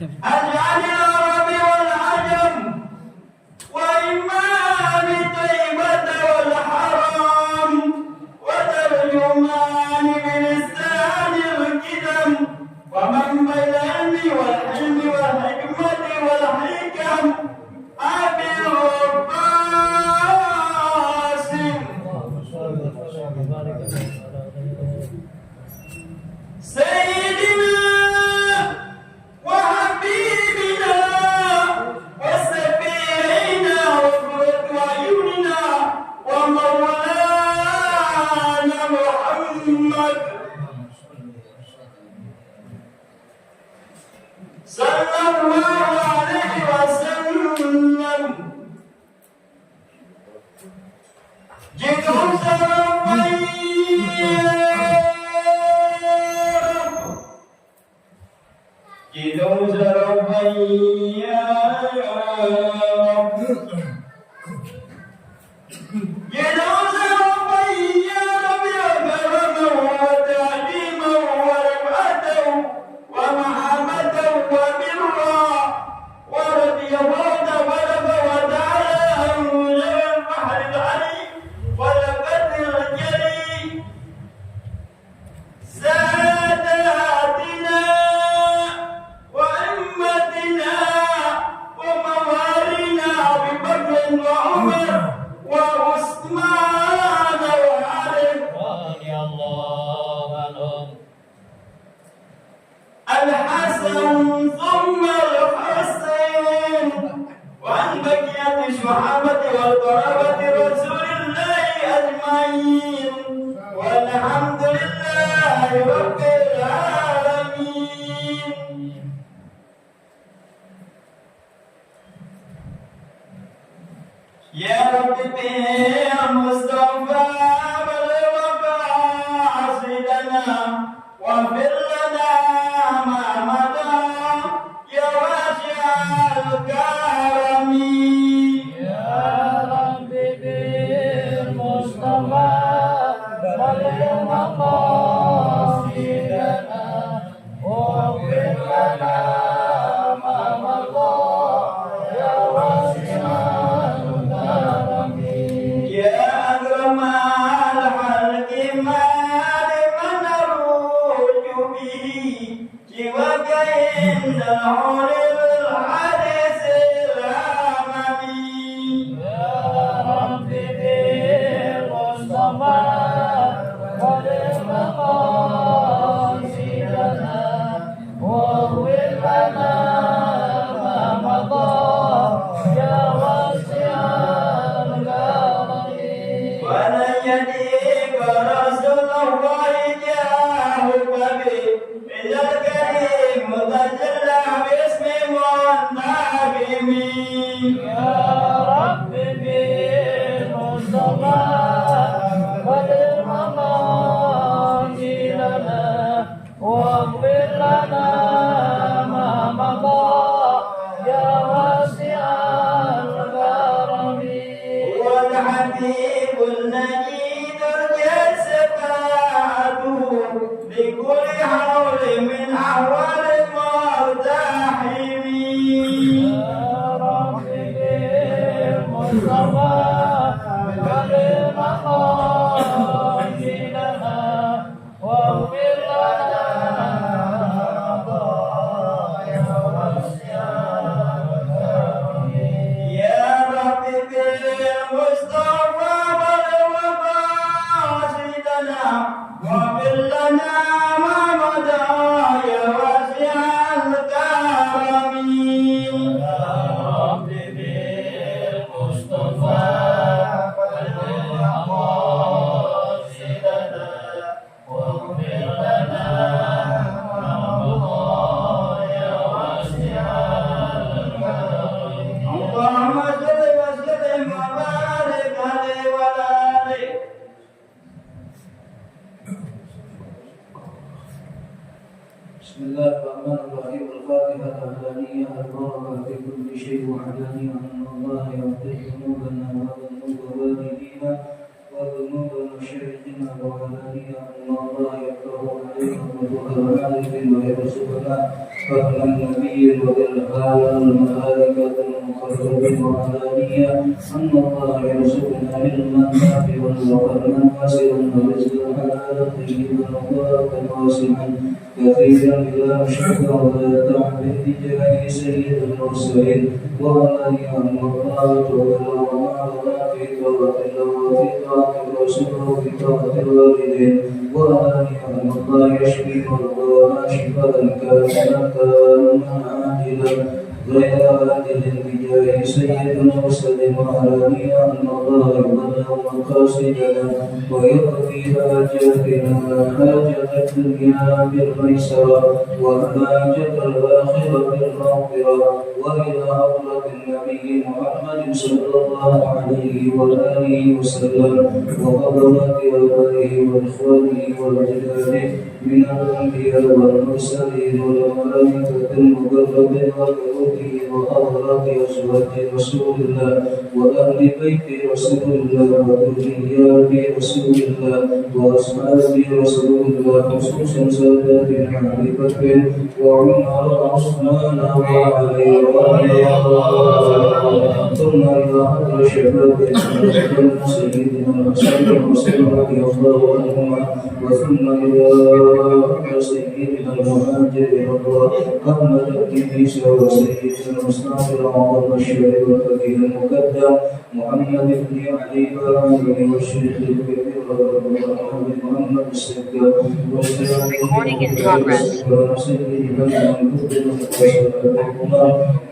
عن العرب والعجم وإمام طيبة والحرام وترجمان بلسان الكتم ومن بالعلم والحلم والحكمة والحكم أبي القاسم سيدنا وحبيبنا وسفيرنا وقرة أعيننا ومولانا محمد صلى الله عليه وسلم جئتم زرفا يا رب جئتم زرفا يا رب يا كرما وتعليما ورفعة ومحبة وبرا ورضي الله ولك وتعالى عن البحر العلي ولقد الجلي ساداتنا وأئمتنا وموالينا أبي بكر وعمر وعثمان وعلي رضي الله عنهم الحسن ثم الحسين وعن بقية الصحابة والقرابة رسول الله أجمعين والحمد لله رب العالمين. يا رب بالمصطفى بالوفاء عصيدنا واغفر لنا ما مضى يا واسع الكرم. يا رب بالمصطفى بلغ مقاصدنا واغفر لنا ما مضى يا واسع الكرم. يا أكرم الخلق ما لمن نروج به سواك عند الحور الحديث الأمامي. يا رب بالمصطفى بلغ مقاصدنا واغفر لنا ما مضى يا واسع الكرم. ولن يديك رسول الله جاءه به إلى الكريم متجلى باسم منتقم. يا رب بالمصطفى بلغ مقاصدنا واغفر لنا ما مضى يا واسع الكرم. هو الحبيب النجي ترجى شفاعته بكل حول من أحوال المرتحم. يا رب بالمصطفى بلغ مقاصدنا واغفر لنا ما مضى يا واسع الكرم. يا رب بالمصطفى بالوفاء سيدنا واغفر لنا ما مضى يا واسع الكرم. يا رب بالمصطفى بلغ مقاصدنا واغفر لنا ما مضى يا واسع الكرم. اللهم صل وسلم وبارك عليه وعلى آله. بسم الله الرحمن الرحيم. الفاتحة الأهلانية البركة في كل شيء وحدانية أن الله يغفر ذنوبنا وذنوب والدينا وذنوب مشايخنا ووالدينا أن الله يغفر علينا ويرحمك ويرزقنا فهم النبي وإلهام الملائكة المقربين وعلانية أن الله يرزقنا علما نافعا وفهما واسعا ورزقا حلالا طيبا مباركا واسعا كثيرا بلا شك ولا تعب بجاه سيد المرسلين وعلانية أن الله وما في طاعة الله وفي طاعة الرسول وفي طاعة الوالدين وعلانية أن الله يشفي مرضانا شفاء كاملا عاجلا غير عادل بجاه سيد المرسلين وعلانية أن الله يبلغ مقاصدنا ويقضي حاجاتنا حاجة الدنيا بالميسرة وحاجة الآخرة بالمغفرة وإلى حضرة النبي محمد صلى الله عليه وآله وسلم وحضرات آبائه وإخوانه وأجداده من الأنبياء والمرسلين والملائكة المقربين وكروته وحضرات أزواج رسول الله وأهل بيت رسول الله وذريات رسول الله وأصحاب رسول الله خصوصا ساداتنا أبي بكر وعمر وعثمان وعلي رضي الله ثم إلى حضرة شباب سيدنا الحسن وسلم رضي الله عنهما وثم إلى حضرة سيدنا المهاجر أحمد بن عيسى وسيدنا المصطفى العظيم الشريف الفقيه المقدم محمد بن علي وعلي والشيخ الكبير محمد السكر Recording in progress. وسيدنا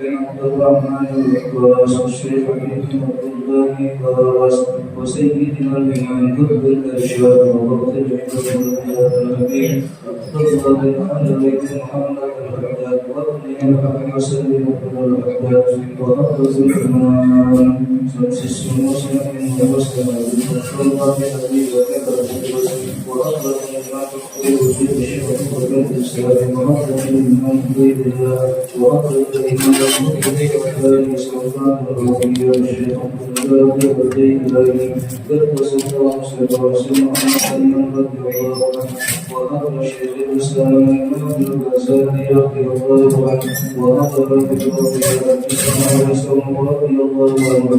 بن عبد الرحمن العباس والشيخ بن عبد الله فارس وسيدنا الإمام قطب الإرشاد ووقت النبي عبد الله بن علي بن محمد الحداد وابن الحسن بن الحداد وحفظ الإمام شمس الشمس من وسلم بالمصطفى بأبي بكر وأخرج الإمام الخير الشيخ وبن الإسلام وأخرج الإمام عبيد الله وأخرج الإمام الخير والثاني سلطان الربيع الشيخ عبد الله بن إليه قدس الله سره وسلم محمد رضي الله عنه وأخرج شيخ الإسلام ابن الغزالي رضي الله عنه وأخرج الربيع رضي الله عنه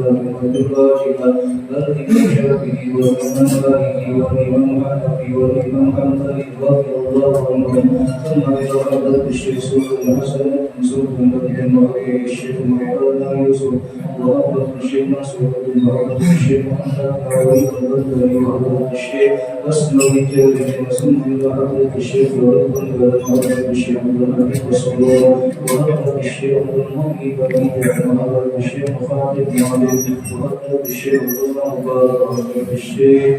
ومن الراجحة الإمام الشافعي والإمام مالك والإمام حنفي والإمام حنبلي رضي الله عنهم ثم إلى حضرة الشيخ سلطان حسن بن سلطان بن وكيع الشيخ محمد يوسف وحضرة الشيخ مسعود بن وحضرة الشيخ محمد عويض البدري وحضرة الشيخ أسمى الجابر وثم إلى حضرة الشيخ ولد بن وحضرة الشيخ بن أبي بصير وحضرة الشيخ بن مؤمن بن وحضرة الشيخ خالد بن علي وحضرة الشيخ بن مبارك وحضرة الشيخ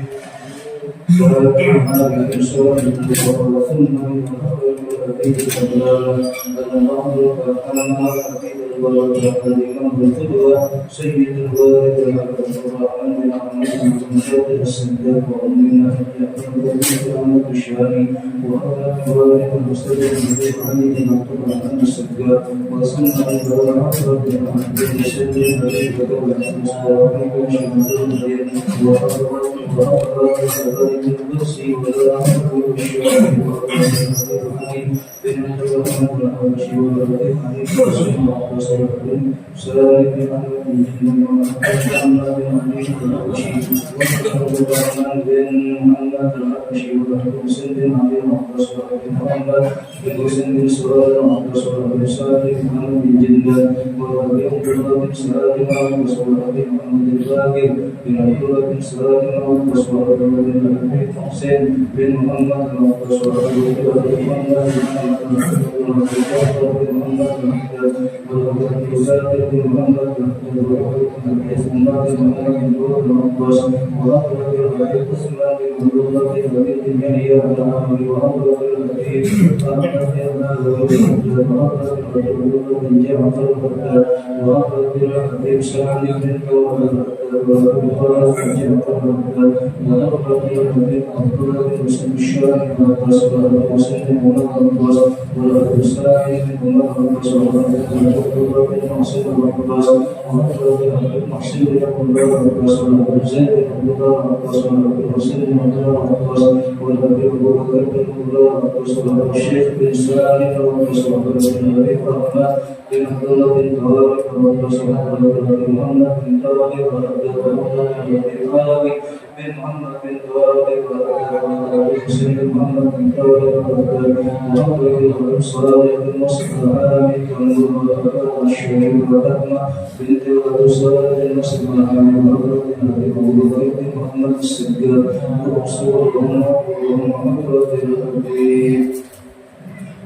سيد الوالد الرحمن بن عبد المجيد السندات وأمنا أحمد الشامي وحضرة الوالد المستشفى النبي علي بن عبد الرحمن السندات وسنة الوالد حضرة الحمد الشديد الذي كتب المصطفى بن شمال وحضرة القدسي ولا أحد الشيخ بن الرحمن الحبشي والرحيم سالك بن محمد بن الحبشي والرحمن بن محمد الحبشي والحسين بن علي العباس بن محمد بن حسين بن سؤال العباس بن سالك محمد بن جدة وربيع بن سالك العباس وربيع محمد الباقر بن عبد الله بن سالك العباس وربيع بن حسين بن محمد العباس وربيع بن محمد وكل مسلم الشارع والقصر والمسلم والقص والأبصار والقص والقصر المحسن والقص المحسن والقص والزين والقص والمسلم والقص والأبي والقص والشيخ بن سالم والقص والأبي الرحمن بن عبد الله بن طارق والقص والأبي محمد بن طارق والأبي بن محمد بن طارق والأبي حسين بن محمد بن طارق والأبي صالح بن مصطفى والشهيد وفاطمة بنت صالح بن مصطفى بن محمد السجاد وأصولهم محمد رضي الله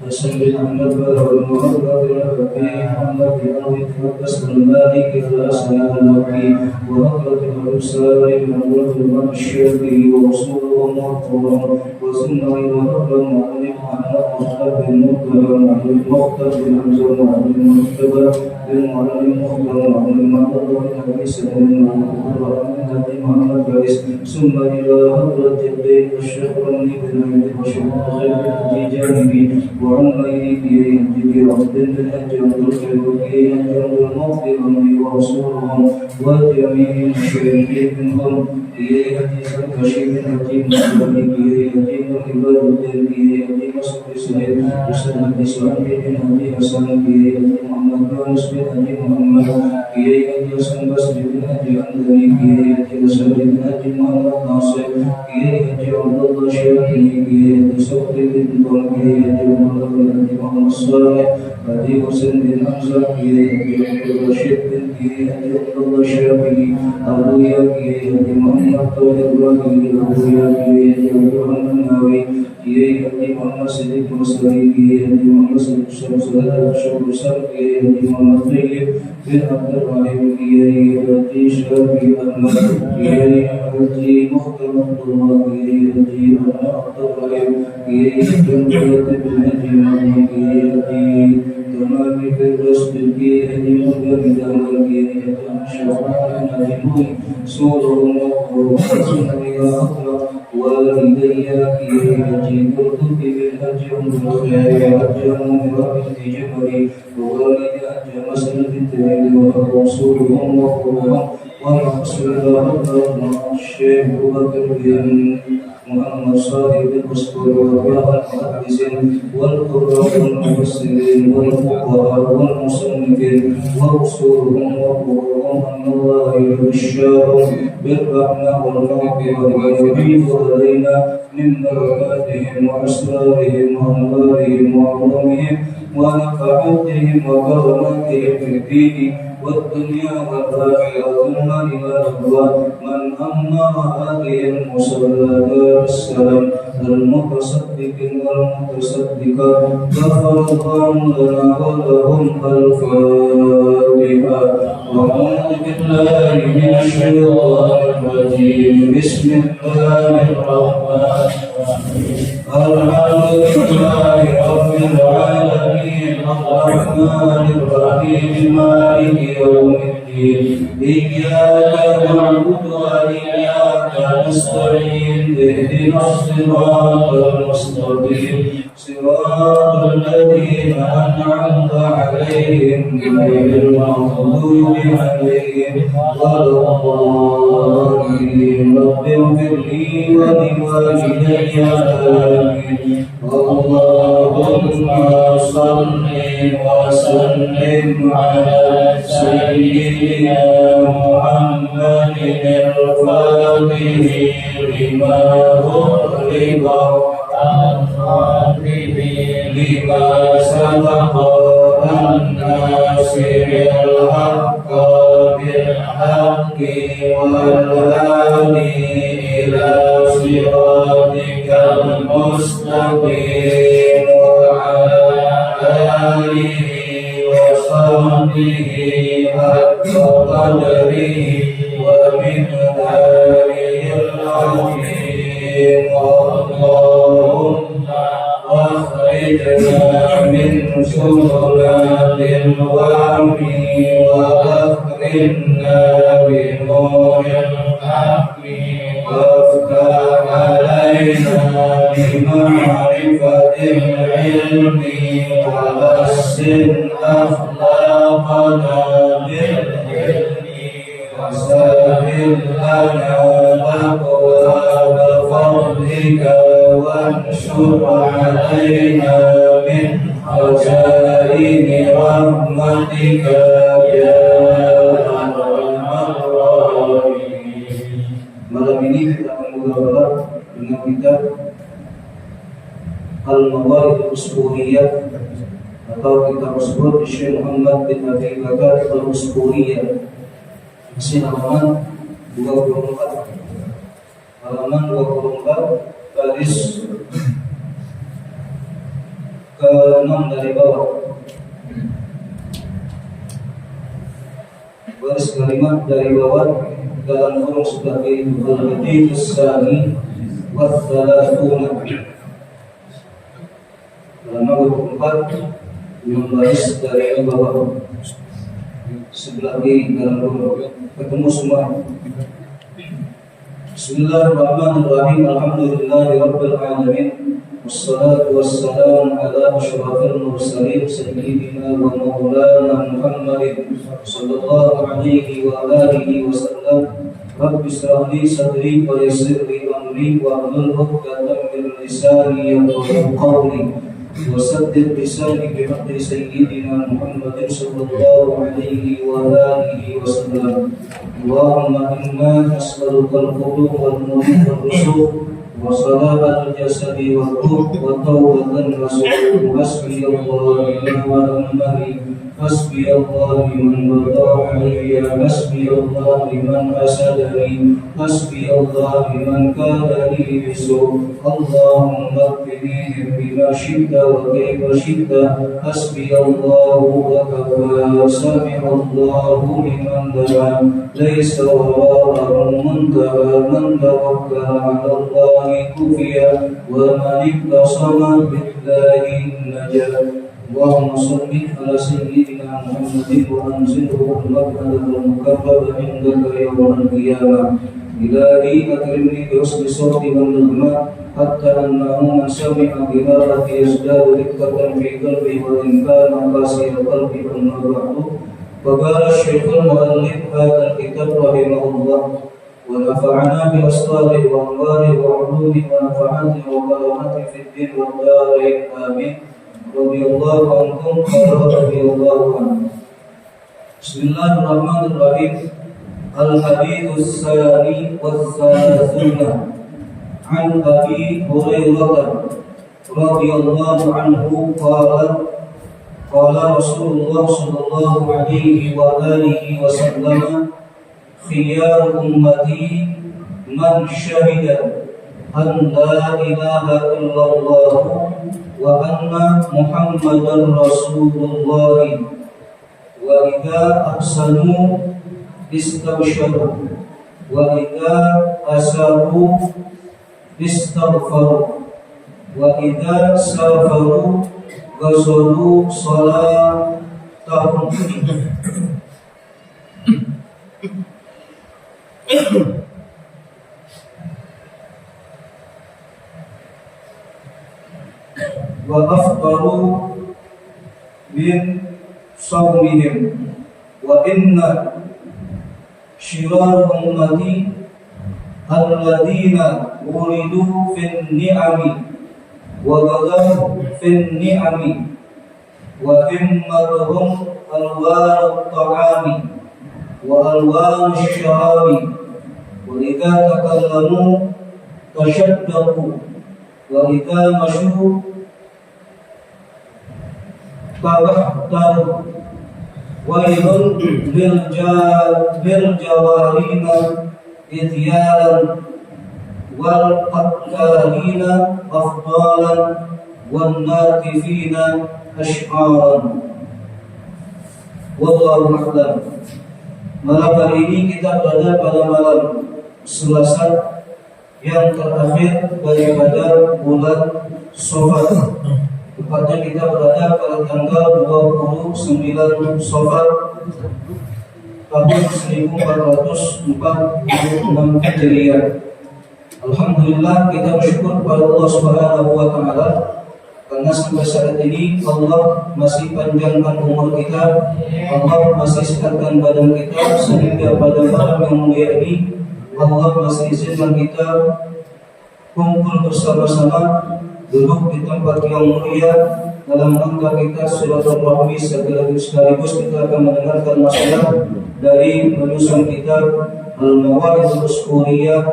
وسلم محمد والمحمد الربيع محمد بن فقس المالك الأسلام الوكيل وأقرب الأبصار من الشافعي وأصولهم وأطولهم وثم إلى ربهم وعلم محمد بن مختار بن حمزة وعلم المختبر بن معلم مختار وعلم محمد بن أبي سليم وعلم محمد فارس ثم إلى حضرة البيت الشيخ بن أبي بشر خير جانبي وعلم إليه بيده عبد الحج والخير المغفر ورسولهم وجميع المشركين منهم إليه كشيف حكيم مالك إليه حكيم عباد الدين إليه حكيم سعيد مسلم سعيد بن أبي حسن إليه محمد بن مسلم أبي محمد إليه حسن بس بن أبي عندني إليه حسن بن أبي محمد ناصر إليه عبد الله شافعي إليه سعد بن طلق إليه محمد صالح أبي حسن بن حمزة إليه عبد الرشيد بن عبد الله شافعي أبو يحيى محمد طالب إبراهيم أبو يحيى عبد الرحمن النووي إليه محمد صديق مصري إليه محمد صديق محمد طيب بن عبد الرحيم إليه أبي شافعي أحمد إليه أبي مختار عبد الله إليه أبي عبد الرحيم إليه جمهورية بن أبي محمد إليه تمام في الرسل إليه مجاهد إليه شرعان أجمعين سورة وحسن إلى أخرى والدي إليه كتب بالأجر والخير أجرهم برحمة جبري ووالد أجر مسند التهيل ورسولهم وقرهم ورسول الله الشيخ بكر بن محمد صالح بن مسعود وراء المحدثين والقراء والمفسرين والفقهاء والمصنفين ورسولهم وقرهم أن الله يبشرهم بالرحمة والمغفرة ويجيب علينا من بركاتهم وأسرارهم وأنوارهم وعلومهم ونفعاتهم وكراماتهم في الدين والدنيا والآخرة ثم إلى رضوان من أمر هذه المصلى دار السلام المتصدق والمتصدقات غفر الله لنا ولهم الفاتحة. أعوذ بالله من الشيطان الرجيم بسم الله الرحمن الرحيم الحمد لله رب العالمين الرحمن الرحيم مالك يوم الدين إياك نعبد وإياك نستعين اهدنا الصراط المستقيم صراط الذين أنعمت عليهم غير المغضوب عليهم ولا الضالين رب اغفر لي ولوالدي آمين. اللهم صل وسلم على سيدنا محمد الفاتح لما أغلق الخاتم لما سبق الناصر الحق بالحق والهادي إلى صراطك المستقيم وعلى آله وصحبه حق قدره ومقداره العظيم. اللهم أخرجنا من ظلمات الوهم وأكرمنا بنور الحق وافتح علينا بمعرفة العلم وحسن أخلاقنا بالعلم وسهل لنا أبواب فضلك وانشر علينا من خزائن رحمتك يا أرحم الراحمين. Malam ini kita akan mengobrol dengan kitab Al-Mawarid Al-Usburiyah atau kitab tersebut Syekh Muhammad bin Abi Bakar Al-Usburiyah, masih halaman 24, halaman 24 baris ke-6 dari bawah, baris ke-5 dari bawah dalam kurung sebagai al-hadits as-sani wa thalathuna, halaman 24 yang baris dari bawah sebelah kiri dalam kurung, ketemu semua. Bismillahirrahmanirrahim. Alhamdulillahirabbil alamin. Wassalatu wassalamu ala asyrafil mursalin sayyidina wa maulana Muhammadin sallallahu alaihi wa alihi wasallam. Rabbi shrah li sadri wa yassir li amri wa hlul 'uqdatam min lisani yafqahu qawli. وسدد لساني بحق سيدنا محمد صلى الله عليه وآله وسلم. اللهم إنا نسألك القلوب والنور والرسول وصلاح الجسد والروح وتوبة النصوح. حسبي الله ونعم الوكيل. حسبي الله من بغى علي. حسبي الله من حسدني. حسبي الله من كان لي بسوء. اللهم اكفنيهم بما شئت وكيف شئت. حسبي الله وكفى. سمع الله لمن دعا. ليس وراءه منتهى. من توكل على الله كفي ومن اعتصم بالله نجا. اللهم صل على سيدنا محمد وانزله المقعد المكرم عندك يوم القيامه. إلهي أكرمني بحسن صوتي والنغمة حتى أنه من سمع قراءتي يزداد دقة في قلبي وإن كان قاسي القلب أما بعد. وقال الشيخ المؤلف هذا الكتاب رحمه الله ونفعنا بأسراره وأنواره وعلومه ونفعاته وكرامته في الدين والدارين آمين. رضي الله عنكم ورضي الله عنه. بسم الله الرحمن الرحيم. الحديث الثاني والثلاثون عن أبي هريرة رضي الله عنه قال قال رسول الله صلى الله عليه وآله وسلم خيار أمتي من شهد أن لا إله إلا الله وأن محمدا رسول الله وإذا أحسنوا استبشروا وإذا أساءوا استغفروا وإذا سافروا غسلوا صلاتهم. وأفطروا من صومهم. وإن شرار أمتي الذين ولدوا في النعم وغدوا في النعم وهمتهم ألوان الطعام وألوان الشراب. وإذا تكلموا تشدقوا وإذا مشوا تبختروا. ويل للجوارين إذيالا والقتالين أفضالا والناتفين أشعارا. Wallahu a'lam. Malam hari ini kita berada pada malam Selasa yang terakhir daripada bulan Safar. Tepatnya kita berada pada tanggal 29 Safar tahun 1446 Hijriah Alhamdulillah kita bersyukur kepada Allah Subhanahu wa taala karena sampai saat ini Allah masih panjangkan umur kita, Allah masih sehatkan badan kita sehingga pada malam yang mulia ini Allah masih izinkan kita kumpul bersama-sama duduk di tempat yang mulia dalam rangka kita silaturahmi sekaligus kita akan mendengarkan nasihat dari penulis kitab Al-Mawaidul Usquriyah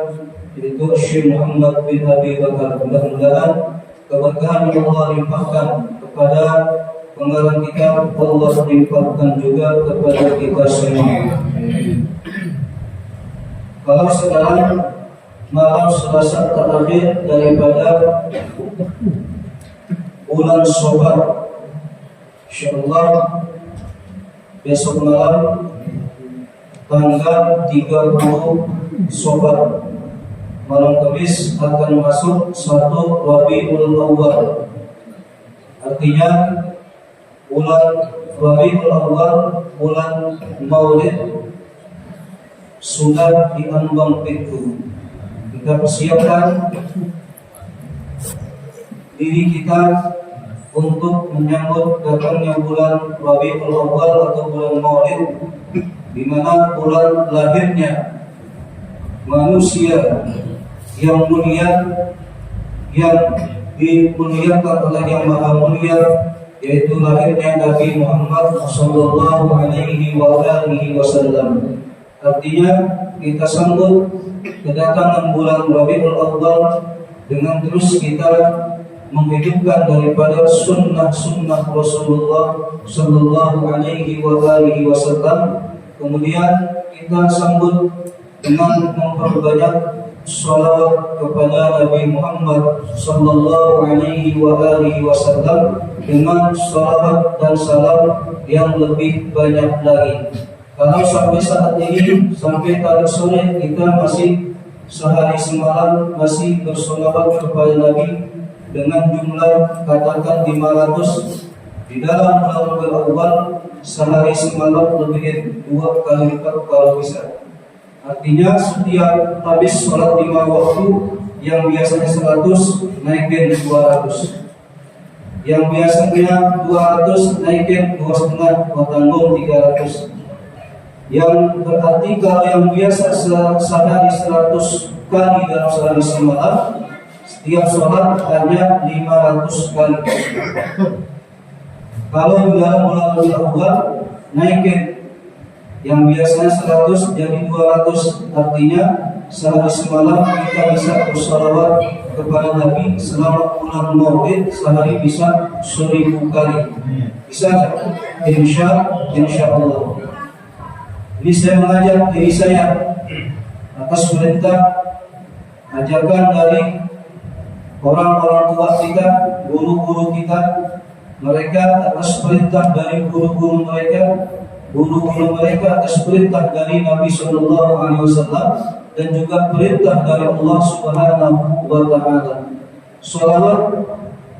yaitu Syekh Muhammad bin Abi Bakar. Mudah-mudahan keberkahan yang Allah limpahkan kepada pengarang kitab Allah limpahkan juga kepada kita semua. Kalau sekarang malam Selasa terakhir daripada bulan Syawal, insyaallah besok malam tanggal 30 Syawal malam Kamis akan masuk 1 Rabiul Awal. Artinya bulan Rabiul Awal, bulan Maulid sudah diambang pintu. Kita persiapkan diri kita untuk menyambut datangnya bulan Rabiul Awal atau bulan Maulid, di mana bulan lahirnya manusia yang mulia, yang dimuliakan oleh Yang Maha Mulia, yaitu lahirnya Nabi Muhammad sallallahu alaihi wasallam. Artinya kita sambut kedatangan bulan Rabiul Awal dengan terus kita menghidupkan daripada sunnah-sunnah Rasulullah sallallahu alaihi wasallam. Kemudian kita sambut dengan memperbanyak salawat kepada Nabi Muhammad sallallahu alaihi wasallam dengan salawat dan salam yang lebih banyak lagi. Kalau sampai saat ini, sampai tadi sore kita masih sehari semalam masih bersolawat kepada Nabi dengan jumlah katakan 500 di dalam bulan Rabiul Awal, sehari semalam lebih 2 kali lipat kalau bisa. Artinya setiap habis sholat 5 waktu yang biasanya 100 naikin 200, yang biasanya 200 naikin 2,5 tanggung 300. Yang berarti kalau yang biasa sehari 100 kali dalam sehari semalam, setiap sholat hanya 500 kali. Kalau di dalam bulan Rabiul Awal naikin yang biasanya 100 jadi 200, artinya sehari semalam kita bisa bersalawat kepada Nabi selama bulan Maulid sehari bisa 1000 kali. Bisa nggak? Insya Allah. Ini saya mengajak diri saya atas perintah ajakan dari orang-orang tua kita, guru-guru kita, mereka atas perintah dari guru-guru mereka, guru-guru mereka atas perintah dari Nabi Sallallahu Alaihi Wasallam, dan juga perintah dari Allah Subhanahu Wa Taala. Salawat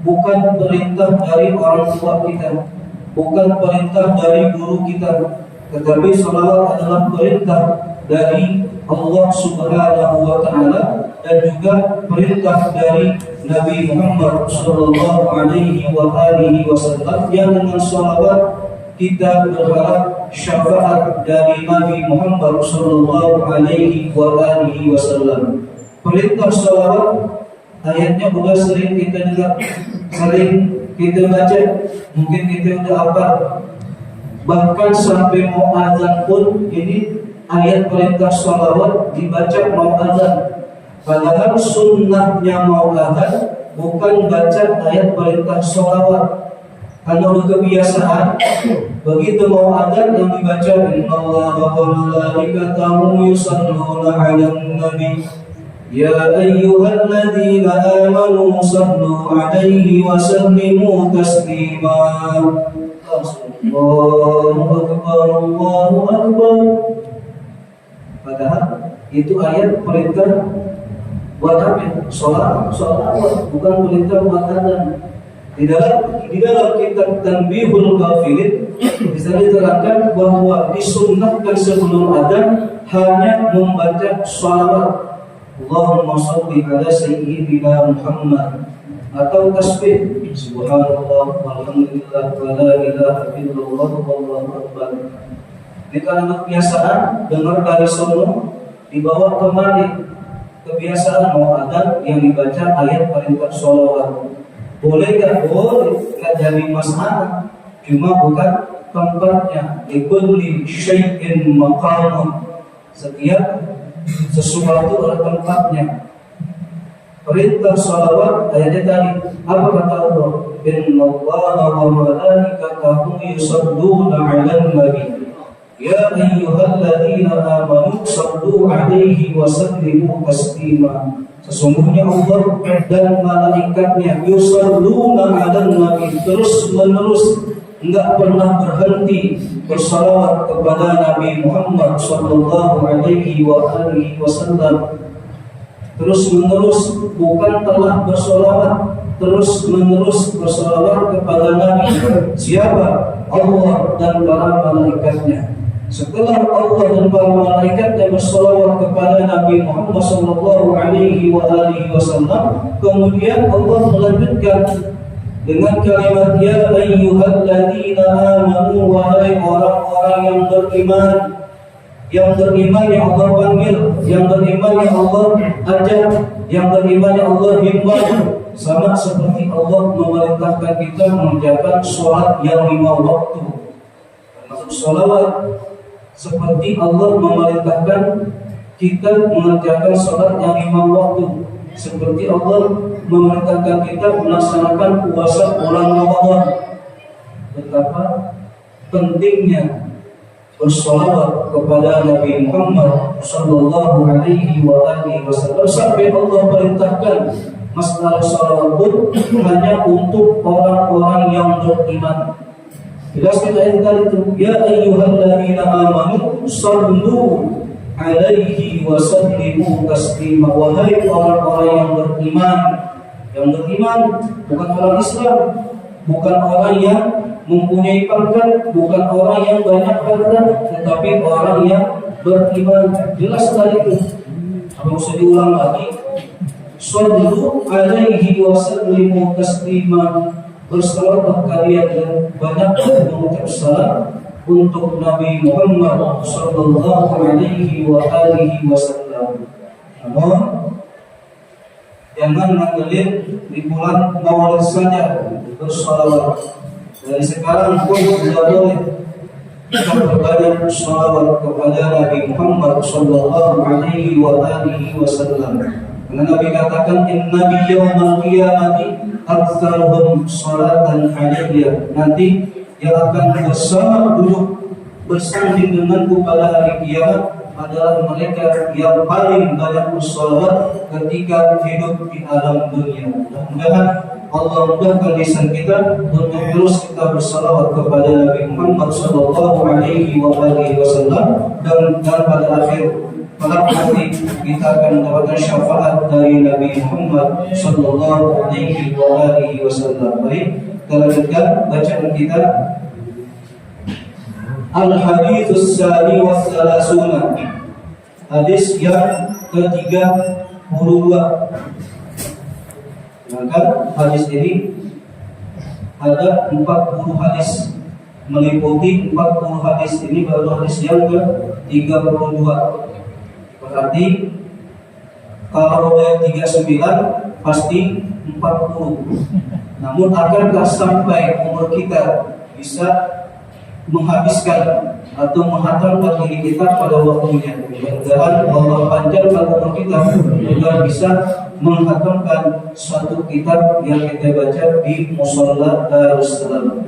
bukan perintah dari orang tua kita, bukan perintah dari guru kita, tetapi salawat adalah perintah dari Allah Subhanahu Wa Taala dan juga perintah dari Nabi Muhammad Sallallahu Alaihi Wasallam, yang dengan salawat kita berharap syafaat dari Nabi Muhammad Sallallahu Alaihi Wasallam. Perintah salawat ayatnya sudah sering kita dengar, sering kita baca, mungkin kita sudah hafal. Bahkan sampai mau azan pun ini ayat perintah salawat dibaca mau azan. Padahal sunnahnya mau azan bukan baca ayat perintah salawat. Karena udah kebiasaan, begitu mau azan yang dibaca innallaha wa malaikatahu yusholluna 'alan nabi ya ayyuhalladzina amanu shallu 'alaihi wa sallimu taslima. Allahu akbar. Padahal itu ayat perintah buat apa? Sholat, bukan perintah buat azan. Di dalam kitab Tanbihul Ghafilin bisa diterangkan bahwa disunnahkan sebelum azan hanya membaca shalawat, Allahumma shalli ala sayyidina Muhammad, atau tasbih subhanallah walhamdulillah wa la ilaha illallah wallahu akbar. Ini karena kebiasaan dengar dari sono dibawa kembali kebiasaan mau adzan yang dibaca ayat perintah sholawat. Boleh gak? Boleh, gak jadi masalah. Cuma bukan tempatnya. Likulli syai'in maqamun. Setiap sesuatu ada tempatnya. Perintah sholawat ayatnya tadi apa kata Allah? Innallaha wa malaikatahu yusholluna 'alan nabi ya ayyuhalladzina amanu shallu 'alaihi wa sallimu taslima. Sesungguhnya Allah dan malaikatnya yusholluna 'alan nabi, terus menerus enggak pernah berhenti bersalawat kepada Nabi Muhammad sallallahu alaihi wa alihi wasallam. Terus menerus, bukan telah bersolawat, terus menerus bersolawat kepada Nabi. Siapa? Allah dan para malaikatnya. Setelah Allah dan para malaikatnya bersolawat kepada Nabi Muhammad sallallahu alaihi wa alihi wasallam, kemudian Allah melanjutkan dengan kalimat ya ayyuhalladzina amanu, wahai orang-orang yang beriman. Yang beriman yang Allah panggil, yang beriman yang Allah ajak, yang beriman yang Allah himbau. Sama seperti Allah memerintahkan kita mengerjakan sholat yang 5 waktu, termasuk sholawat. Seperti Allah memerintahkan kita mengerjakan sholat yang 5 waktu, seperti Allah memerintahkan kita melaksanakan puasa bulan Ramadan. Betapa pentingnya bersolawat kepada Nabi Muhammad sallallahu alaihi wa alihi wasallam, sampai Allah perintahkan masalah sholawat pun hanya untuk orang-orang yang beriman. Jelaskan ayat tadi itu, ya ayyuhalladzina amanu sallu alaihi wa sallimu taslima. Wahai orang-orang yang beriman. Yang beriman bukan orang Islam, bukan orang yang mempunyai pangkat, bukan orang yang banyak harta, tetapi orang yang beriman. Jelas tadi itu. Apa usah diulang lagi? Sallu alaihi wa sallimu taslima. Bersalawatlah kalian dan banyak mengucap salam untuk Nabi Muhammad sallallahu alaihi wa alihi wasallam. Namun jangan mengandelin di bulan Maulid saja bersalawat. Dari sekarang pun tidak boleh kita berbanyak salawat kepada Nabi Muhammad sallallahu alaihi wa alihi wasallam. Karena Nabi katakan inna bi yaumal qiyamati aktsaruhum salatan alayya. Nanti yang akan bersama duduk bersanding denganku pada hari kiamat adalah mereka yang paling banyak bersalawat ketika hidup di alam dunia. Mudah-mudahan Allah mudahkan lisan kita untuk terus kita bersalawat kepada Nabi Muhammad sallallahu alaihi wasallam, dan pada akhir nanti kita akan mendapatkan syafaat dari Nabi Muhammad sallallahu alaihi wasallam. Baik, kita lanjutkan bacaan kita. Al-hadits tsani wa salasuna. Hadis yang ke-32. Maka hadis ini ada 40 hadis, meliputi 40 hadis. Ini baru hadis yang ke-32. Berarti kalau ada 39 pasti 40. Namun akankah sampai umur kita bisa menghabiskan atau menghatamkan diri kita pada waktunya? Mudah-mudahan Allah panjangkan umur kita agar bisa menghatamkan suatu kitab yang kita baca di Musalla Darussalam.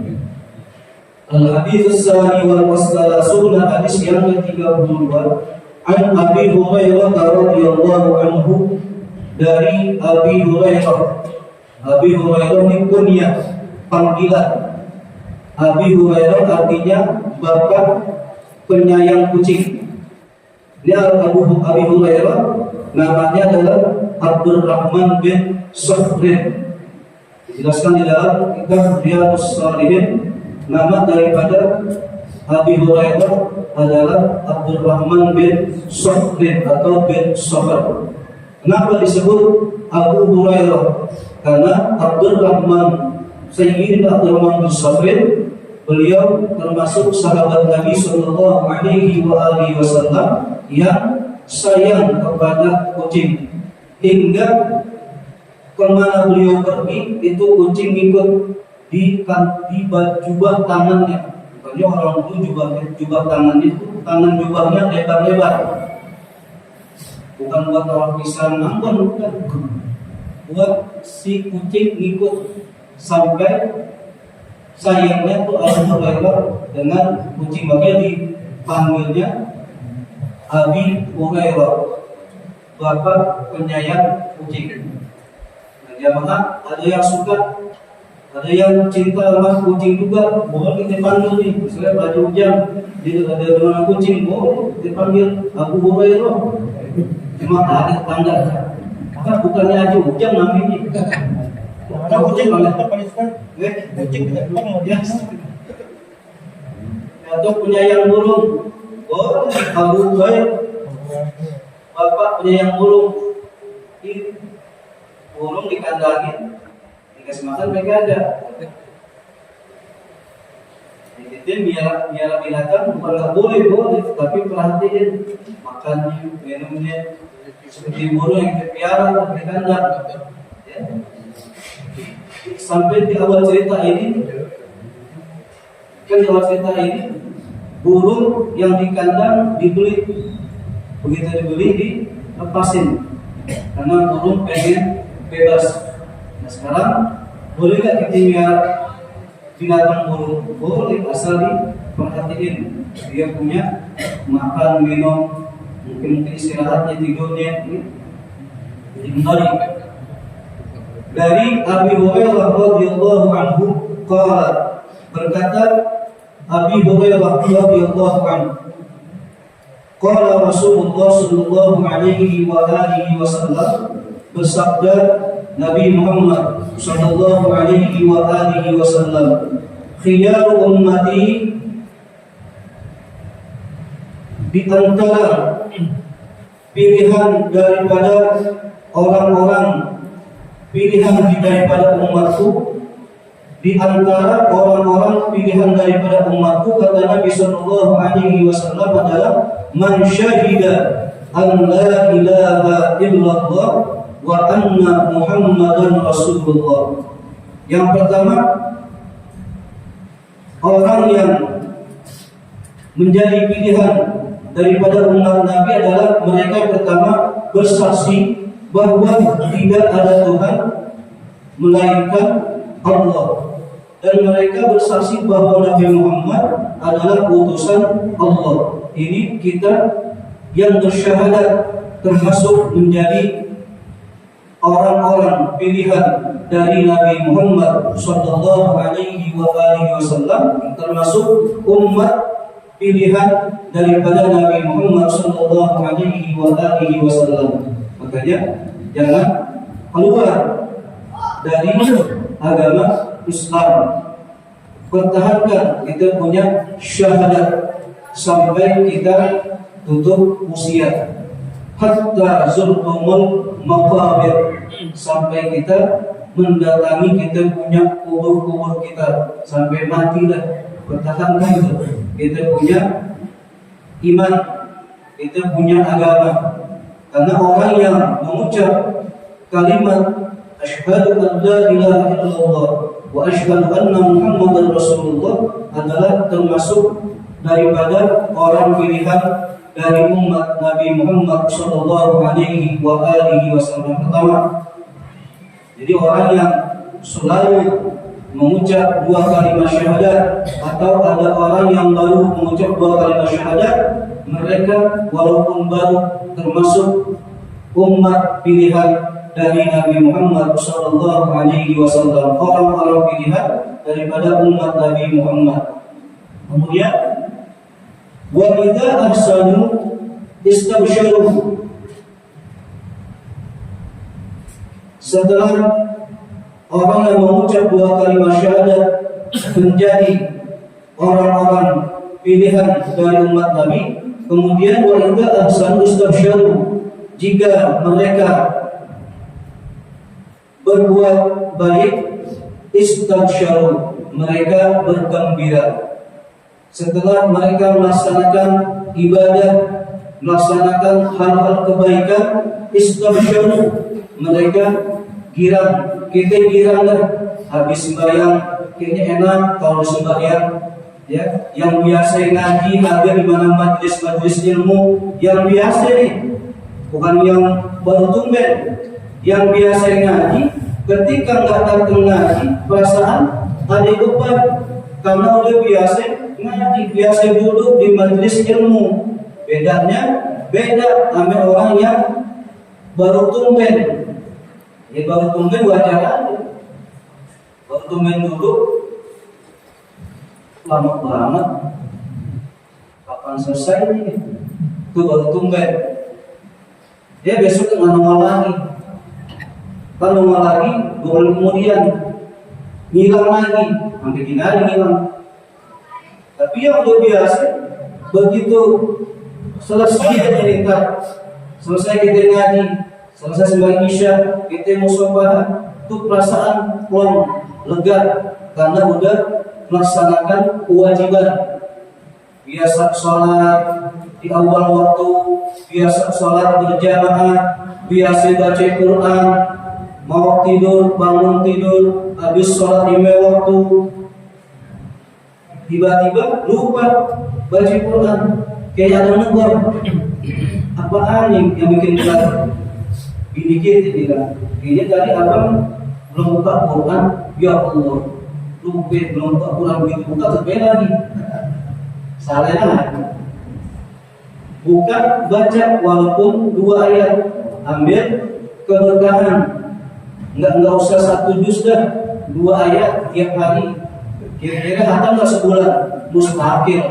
Al-hadits tsani wal wasalasuna, hadis yang ke-32. An Abi Hurairah radhiyallahu anhu, dari Abi Hurairah. Abi Hurairah ini kunyah, panggilan. Abi Hurairah artinya bapak penyayang kucing. Dia Abi Hurairah namanya adalah Abdurrahman bin Sakhrin. Dijelaskan di dalam kitab Riyadhus Shalihin, nama daripada Abi Hurairah adalah Abdurrahman bin Sakhrin atau bin Sakhr. Kenapa disebut Abu Hurairah? Karena Abdurrahman Sayyidina Abdurrahman bin Safrin, beliau termasuk sahabat Nabi Sallallahu Alaihi Wasallam yang sayang kepada kucing, hingga kemana beliau pergi itu kucing ikut di jubah tangannya. Makanya orang itu jubah tangannya itu tangan jubahnya lebar-lebar. Bukan buat orang pisang nambon, bukan. Buat si kucing ngikut sampai sayangnya tuh Abu Hurairah dengan kucing, makanya dipanggilnya Abi Hurairah, bapak penyayang kucing. Nah, jamaah ada yang suka, ada yang cinta sama kucing juga, boleh kita panggil nih. Misalnya baju hujan, dia ada dengan kucing, boleh kita panggil Abu Hurairah. Cuma ada tanda, kan bukannya aja hujan namanya. Kan kucing banget apa nih kan? Kucing depan dia. Atau penyayang burung, boleh Abu Hurairah. Bapak penyayang burung, burung dikandangin, dikasih makan mereka ada. Jadi biar binatang bukan nggak boleh, tapi perhatiin makannya, minumnya, seperti burung yang kita piara di kandang. Ya. Sampai di awal cerita ini, burung yang di kandang dibeli, begitu dibeli dilepasin, karena burung pengen bebas. Nah sekarang boleh nggak kita biar binatang burung? Boleh, asal diperhatiin dia punya makan, minum, mungkin istirahatnya, tidurnya, dihindari. Dari Abi Hurairah radhiyallahu anhu qala, berkata Abi Hurairah radhiyallahu anhu, qala Rasulullah sallallahu alaihi wasallam, bersabda Nabi Muhammad sallallahu alaihi wasallam, khiyaru ummati, di antara pilihan daripada orang-orang, pilihan daripada umatku, di antara orang-orang pilihan daripada umatku, kata Nabi sallallahu alaihi wasallam adalah man syahida an la ilaha illallah wa anna Muhammadan Rasulullah. Yang pertama, orang yang menjadi pilihan daripada umat Nabi adalah mereka yang pertama bersaksi bahwa tidak ada Tuhan melainkan Allah, dan mereka bersaksi bahwa Nabi Muhammad adalah utusan Allah. Ini kita yang bersyahadat termasuk menjadi orang-orang pilihan dari Nabi Muhammad sallallahu alaihi wasallam, termasuk umat pilihan daripada Nabi Muhammad sallallahu alaihi wasallam. Makanya jangan keluar dari agama Islam. Pertahankan kita punya syahadat sampai kita tutup usia. Hatta zurtumul maqabir, sampai kita mendatangi kita punya kubur-kubur kita sampai matilah. Pertahankan itu. Kita punya iman, kita punya agama. Karena orang yang mengucap kalimat asyhadu an la ilaha illallah wa asyhadu anna Muhammadar Rasulullah adalah termasuk daripada orang pilihan dari umat Nabi Muhammad sallallahu alaihi wasallam. Pertama, jadi orang yang selalu mengucap dua kalimat syahadat, atau ada orang yang baru mengucap dua kalimat syahadat, mereka walaupun baru termasuk umat pilihan dari Nabi Muhammad sallallahu alaihi wasallam, orang-orang pilihan daripada umat Nabi Muhammad. Kemudian wa idza ahsanu istabsharu, setelah orang yang mengucap dua kalimat syahadat menjadi orang-orang pilihan dari umat Nabi, kemudian wa idza ahsanu istabsharu, jika mereka berbuat baik, istabsyaru, mereka bergembira. Setelah mereka melaksanakan ibadah, melaksanakan hal-hal kebaikan, istabsyaru, mereka girang. Kita girang dah, habis sembahyang kayaknya enak kalau sembahyang, ya. Yang biasa ngaji ada di mana majelis ilmu, yang biasa nih, bukan yang baru tumben. Yang biasa ngaji, ketika nggak datang ngaji, perasaan ada beban karena udah biasa ngaji, biasa duduk di majelis ilmu. Bedanya beda sama orang yang baru tumben. Ya baru tumben wajar aja. Baru tumben duduk lama banget. Kapan selesai nih? Itu baru tumben. Dia besok nongol lagi. Kalau nongol lagi, 2 hari kemudian ngilang lagi, sampai 3 hari ngilang. Tapi yang udah biasa, begitu selesai cerita, selesai kita ngaji, selesai sembahyang isya, kita musyawarah, itu perasaan plong, lega, karena udah melaksanakan kewajiban. Biasa sholat di awal waktu, biasa sholat berjamaah, biasa baca Quran, mau tidur, bangun tidur, habis sholat 5 waktu, tiba-tiba lupa baca Quran, kayak ada negor. Apaan yang bikin kita dikit bilang, kayaknya tadi abang belum buka Quran, ya Allah, lupa belum buka Quran, begitu buka terbeda lagi. Salahnya buka baca walaupun 2 ayat, ambil keberkahan. Enggak usah 1 juz dah, 2 ayat tiap hari. Kira-kira hatam enggak sebulan, mustahil.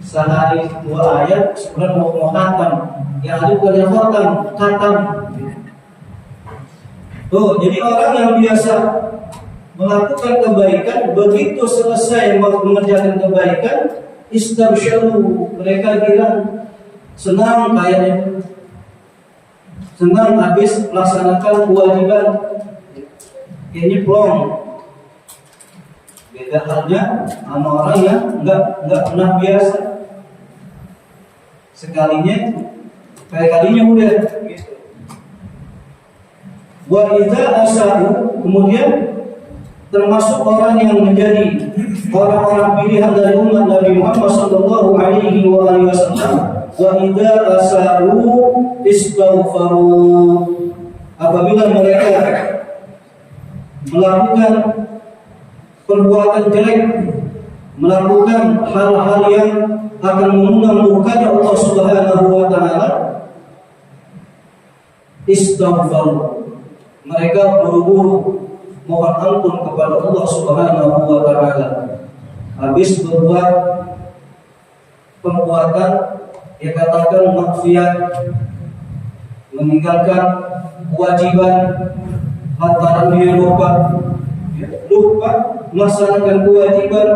Sehari 2 ayat, sebulan mau hatam. Yang ada bukan yang hatam. Tuh, jadi orang yang biasa melakukan kebaikan, begitu selesai mengerjakan kebaikan, istabsyaru, mereka bilang senang kayaknya, senang habis melaksanakan kewajiban, kayaknya plong. Beda halnya sama orang yang nggak pernah biasa, kali-kalinya udah gitu. Wa idza asahu, kemudian termasuk orang yang menjadi orang-orang pilihan dari umat Nabi Muhammad sallallahu alaihi wasallam. Wa idza asahu istaghfaru, apabila mereka melakukan perbuatan jelek, melakukan hal-hal yang akan mengundang murka Allah Subhanahu wa taala, istaghfaru, mereka buru-buru mohon ampun kepada Allah Subhanahu wa taala. Habis berbuat perbuatan yang katakan maksiat, meninggalkan kewajiban, lantaran dia lupa melaksanakan kewajiban,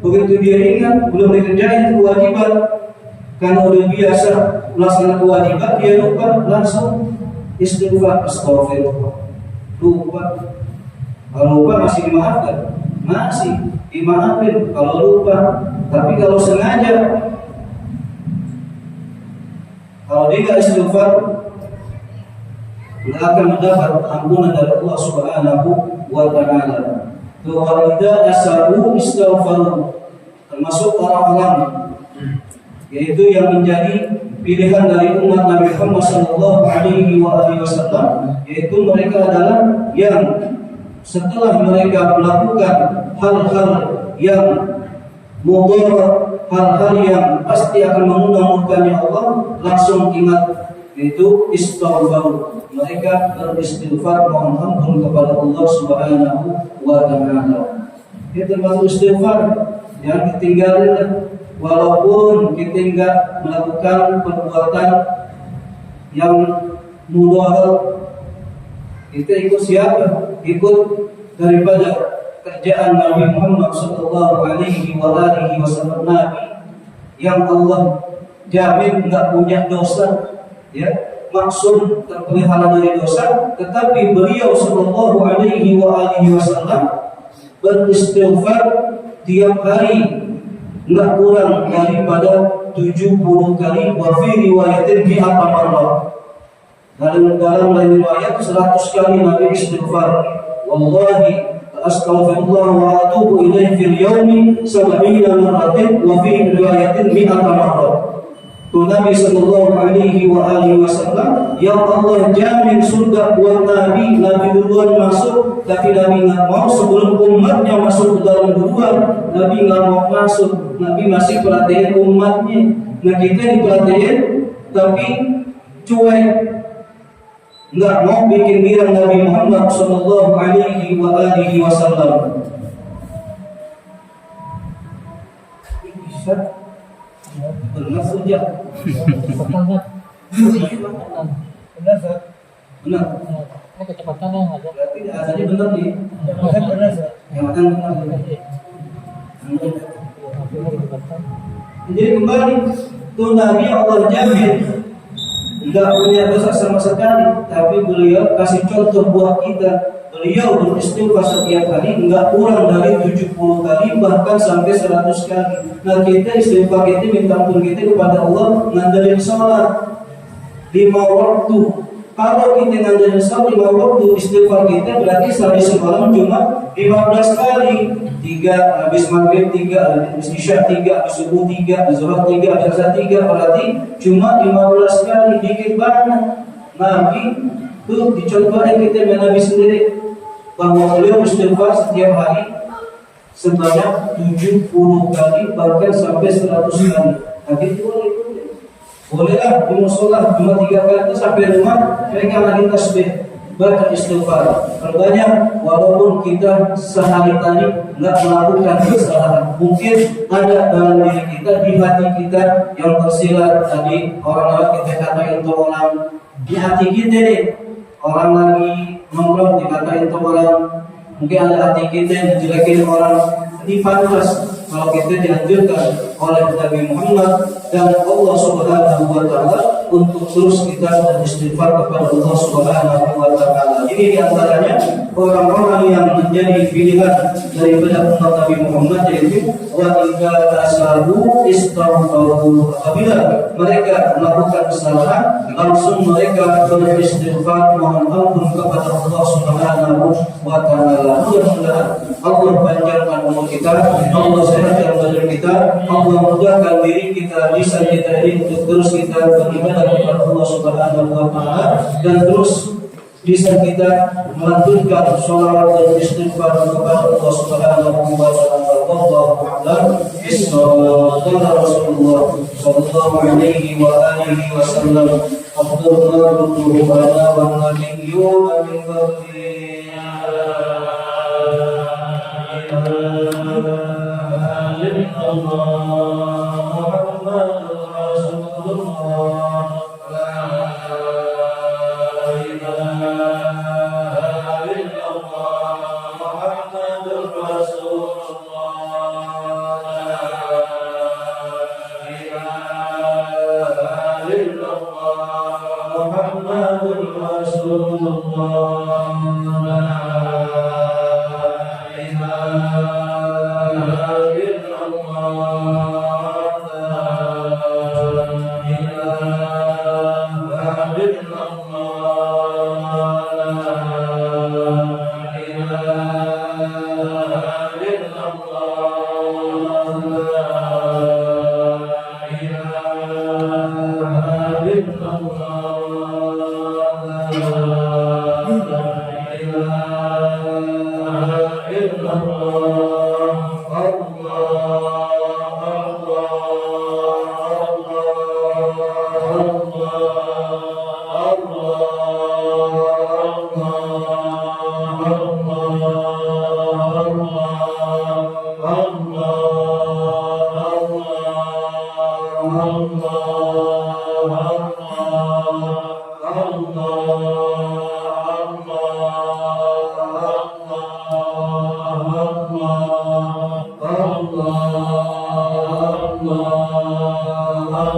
begitu dia ingat belum dikerjain kewajiban, karena udah biasa melaksanakan kewajiban, dia lupa, langsung istighfar, astagfirullah, lupa. Kalau lupa masih dimaafkan, masih dimaafin kalau lupa. Tapi kalau sengaja, kalau dia nggak istighfar, nggak akan mendapat ampunan dari Allah Subhanahu wa taala. Wa'idza asabu istighfaru, termasuk orang-orang yaitu yang menjadi pilihan dari umat Nabi Muhammad sallallahu alaihi wasallam, yaitu mereka adalah yang setelah mereka melakukan hal-hal yang mudarat, hal-hal yang pasti akan mengundang murkanya Allah, langsung ingat, itu istighfar. Mereka beristighfar, mohon ampun kepada Allah Subhanahu wa taala. Itu termasuk istighfar yang ditinggalin, walaupun kita enggak melakukan perbuatan yang mudarat. Kita ikut siapa? Ikut daripada kerjaan Nabi Muhammad sallallahu alaihi wasallam, Nabi yang Allah jamin nggak punya dosa, ya, maksum terpelihara dari dosa, tetapi beliau sallallahu alaihi wasallam beristighfar tiap hari nggak kurang daripada 70 kali, wa fi riwayatin mi'ata marrah. Dalam lain riwayat 100 kali Nabi istighfar. Wallahi astaghfirullah wa atubu ilaihi fil yaumi 70 marratin wa fi riwayatin mi'ata marrah. Tu Nabi sallallahu alaihi wasallam, ya Allah jamin surga buat Nabi duluan masuk, tapi Nabi nggak mau sebelum umatnya masuk ke dalam duluan. Nabi nggak mau masuk, Nabi masih perhatiin umatnya. Nah kita diperhatiin tapi cuek, nggak mau bikin girang Nabi Muhammad sallallahu alaihi wasallam. Bisa benar saja. Benar. Kecepatan yang ada. Berarti azannya benar nih. Benar, Ustaz. Yang makan benar. Jadi kembali tuh Nabi Allah jamin nggak punya dosa sama sekali, tapi beliau kasih contoh buat kita. Beliau beristighfar setiap hari nggak kurang dari 70 kali, bahkan sampai 100 kali. Nah kita istighfar kita minta ampun kita kepada Allah ngandelin sholat 5 waktu. Kalau kita ngandelin sholat 5 waktu, istighfar kita berarti sehari semalam cuma 15 kali. 3 habis maghrib, 3 habis isya, 3 habis subuh, 3 habis zuhur, 3 habis asar, 3, berarti cuma 15 kali, dikit banget. Nabi tuh dicontohin kita dengan Nabi sendiri bahwa beliau istighfar setiap hari sebanyak 70 kali, bahkan sampai 100 kali. Hadis bolehlah di musola cuma 3 kali itu sampai rumah mereka lagi tasbih, baca istighfar perbanyak. Walaupun kita sehari tadi nggak melakukan kesalahan, mungkin ada dalam diri kita, di hati kita yang tersilat tadi. Orang kita katain itu orang di hati kita deh, orang lagi nongkrong dikatain itu orang, mungkin ada hati kita yang dijelekin orang. Di pantas kalau kita dianjurkan oleh Nabi Muhammad dan Allah Subhanahu wa taala untuk terus kita beristighfar kepada Allah Subhanahu wa taala. Ini diantaranya orang-orang yang menjadi pilihan daripada umat Nabi Muhammad, yaitu wa idza tasabu istaghfaru. Apabila mereka melakukan kesalahan, langsung mereka beristighfar mohon ampun kepada Allah Subhanahu wa taala. Mudah-mudahan Allah panjangkan umur kita, Allah sehatkan badan kita, Allah mudahkan diri kita, lisan kita ini untuk terus kita beribadah kepada Allah Subhanahu wa taala, dan terus bisa kita melantunkan sholawat dan istighfar kepada Allah Subhanahu wa taala. Wallahu a'lam bishawab. Rasulullah sallallahu alaihi wa alihi wasallam afdalul ruhana wan nabiyyuna min qabli.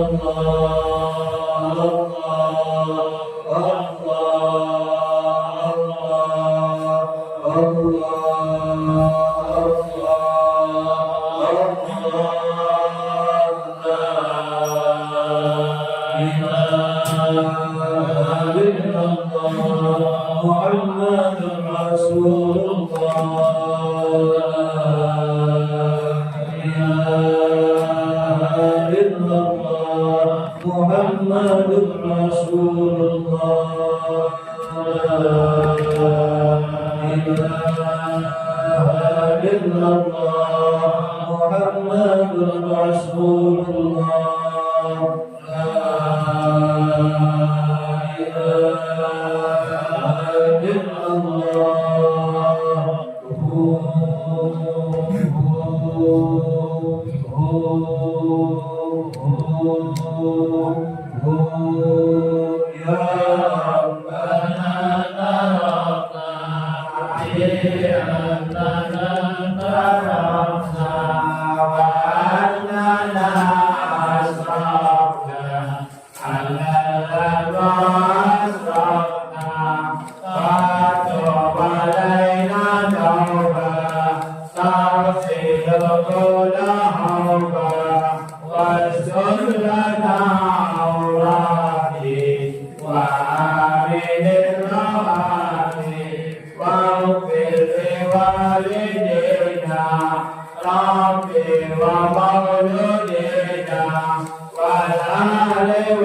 Allah Salam alaikum,